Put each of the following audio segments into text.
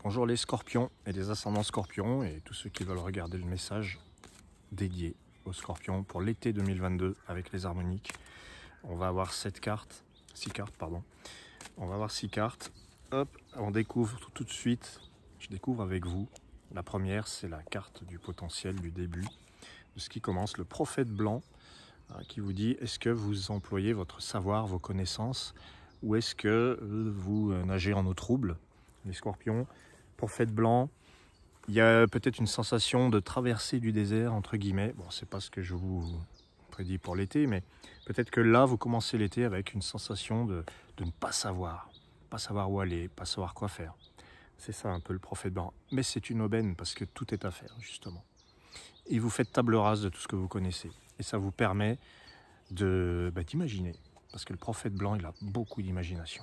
Bonjour les scorpions et les ascendants scorpions et tous ceux qui veulent regarder le message dédié aux scorpions pour l'été 2022 avec les harmoniques. On va avoir 6 cartes, pardon. On va avoir 6 cartes. Hop, on découvre tout de suite, je découvre avec vous. La première, c'est la carte du potentiel, du début, de ce qui commence, le prophète blanc, qui vous dit, est-ce que vous employez votre savoir, vos connaissances, ou est-ce que vous nagez en eau trouble, les scorpions. Prophète blanc, il y a peut-être une sensation de traversée du désert, entre guillemets. Bon, c'est pas ce que je vous prédis pour l'été, mais peut-être que là, vous commencez l'été avec une sensation de ne pas savoir où aller, pas savoir quoi faire. C'est ça un peu le prophète blanc. Mais c'est une aubaine parce que tout est à faire, justement. Et vous faites table rase de tout ce que vous connaissez. Et ça vous permet d'imaginer. Parce que le prophète blanc, il a beaucoup d'imagination.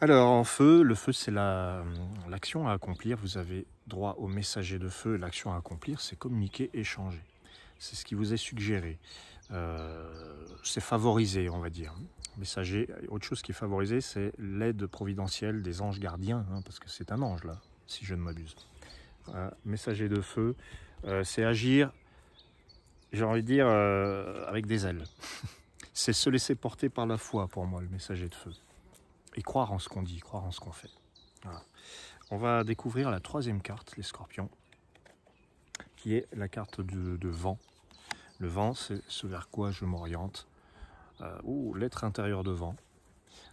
Alors en feu, le feu c'est l'action à accomplir. Vous avez droit au messager de feu. L'action à accomplir, c'est communiquer, échanger. C'est ce qui vous est suggéré. C'est favorisé, on va dire. Messager, autre chose qui est favorisé, c'est l'aide providentielle des anges gardiens, parce que c'est un ange là, si je ne m'abuse. Messager de feu, c'est agir, j'ai envie de dire, avec des ailes. C'est se laisser porter par la foi pour moi, le messager de feu. Et croire en ce qu'on dit, croire en ce qu'on fait. Voilà. On va découvrir la troisième carte, les scorpions, qui est la carte de vent. Le vent, c'est ce vers quoi je m'oriente. L'être intérieur de vent.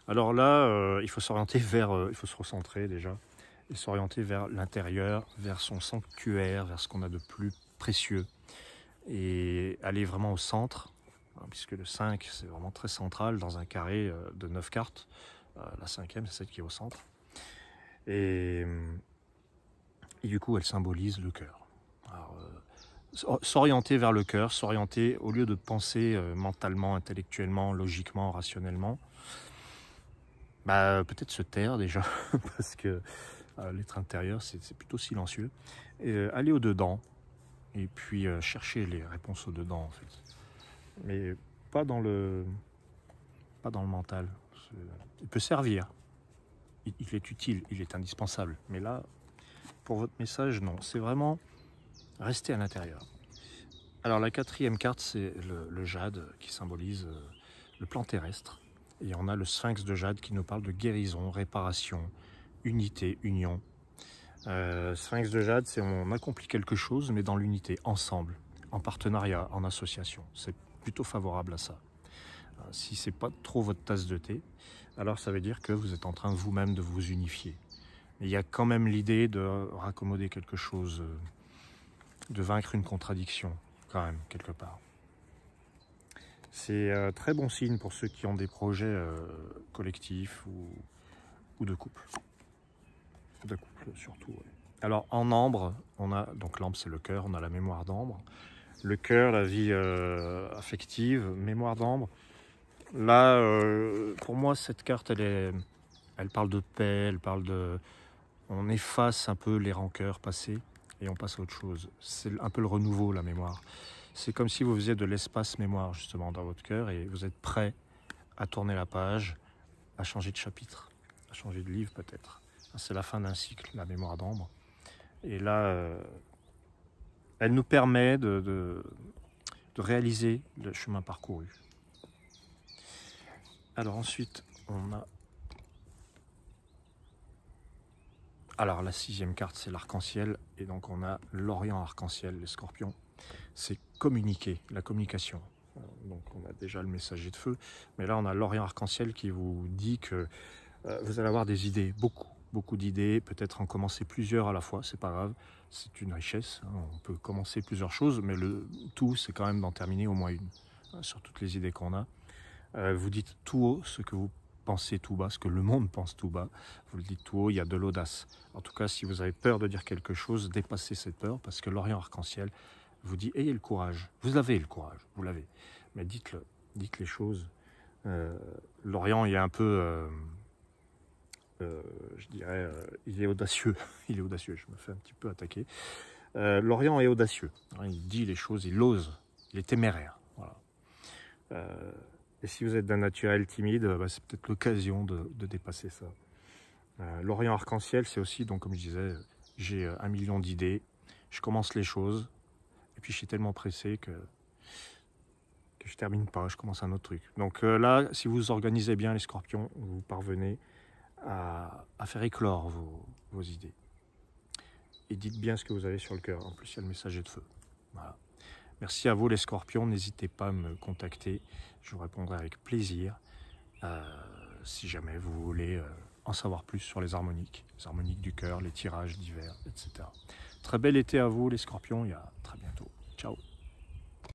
Alors là, il faut s'orienter il faut se recentrer déjà, et s'orienter vers l'intérieur, vers son sanctuaire, vers ce qu'on a de plus précieux, et aller vraiment au centre, puisque le 5, c'est vraiment très central dans un carré de 9 cartes. La cinquième, c'est celle qui est au centre. Et du coup, elle symbolise le cœur. S'orienter vers le cœur, s'orienter au lieu de penser mentalement, intellectuellement, logiquement, rationnellement, peut-être se taire déjà, parce que l'être intérieur, c'est plutôt silencieux. Et, aller au-dedans, et puis chercher les réponses au-dedans, en fait. Mais pas dans le mental. Il peut servir. Il est utile, il est indispensable. Mais là, pour votre message, non. C'est vraiment rester à l'intérieur. Alors la quatrième carte, c'est le jade qui symbolise le plan terrestre. Et on a le sphinx de jade qui nous parle de guérison, réparation, unité, union. Sphinx de jade, c'est on accomplit quelque chose, mais dans l'unité, ensemble, en partenariat, en association. C'est plutôt favorable à ça. Si c'est pas trop votre tasse de thé, alors ça veut dire que vous êtes en train vous-même de vous unifier. Mais il y a quand même l'idée de raccommoder quelque chose, de vaincre une contradiction, quand même, quelque part. C'est très bon signe pour ceux qui ont des projets collectifs ou de couple. De couple surtout, ouais. Alors en ambre, on a, donc l'ambre c'est le cœur, on a la mémoire d'ambre. Le cœur, la vie affective, mémoire d'ambre. Là, pour moi, cette carte, elle parle de paix, elle parle de... On efface un peu les rancœurs passées et on passe à autre chose. C'est un peu le renouveau, la mémoire. C'est comme si vous faisiez de l'espace mémoire, justement, dans votre cœur et vous êtes prêt à tourner la page, à changer de chapitre, à changer de livre peut-être. C'est la fin d'un cycle, la mémoire d'ambre. Et là, elle nous permet de réaliser le chemin parcouru. Alors ensuite, on a... Alors la sixième carte, c'est l'arc-en-ciel. Et donc on a l'Orient arc-en-ciel, les scorpions. C'est communiquer, la communication. Donc on a déjà le messager de feu. Mais là, on a l'Orient arc-en-ciel qui vous dit que vous allez avoir des idées, beaucoup d'idées. Peut-être en commencer plusieurs à la fois, c'est pas grave. C'est une richesse. On peut commencer plusieurs choses, mais le tout, c'est quand même d'en terminer au moins une. Sur toutes les idées qu'on a. Vous dites tout haut ce que vous pensez tout bas, ce que le monde pense tout bas. Vous le dites tout haut, il y a de l'audace. En tout cas, si vous avez peur de dire quelque chose, dépassez cette peur, parce que l'Orient arc-en-ciel vous dit, ayez le courage. Vous avez le courage, vous l'avez. Mais dites-le, dites les choses. L'Orient, il est un peu, je dirais, il est audacieux. Il est audacieux, je me fais un petit peu attaquer. L'Orient est audacieux. Il dit les choses, il ose, il est téméraire. Voilà. Et si vous êtes d'un naturel timide, c'est peut-être l'occasion de dépasser ça. L'Orient arc-en-ciel, c'est aussi, donc comme je disais, j'ai 1 million d'idées, je commence les choses, et puis je suis tellement pressé que je termine pas, je commence un autre truc. Donc là, si vous organisez bien les scorpions, vous parvenez à faire éclore vos idées. Et dites bien ce que vous avez sur le cœur. En plus, il y a le messager de feu. Voilà. Merci à vous les scorpions, n'hésitez pas à me contacter, je vous répondrai avec plaisir. Si jamais vous voulez en savoir plus sur les harmoniques du cœur, les tirages divers, etc. Très bel été à vous les scorpions et à très bientôt.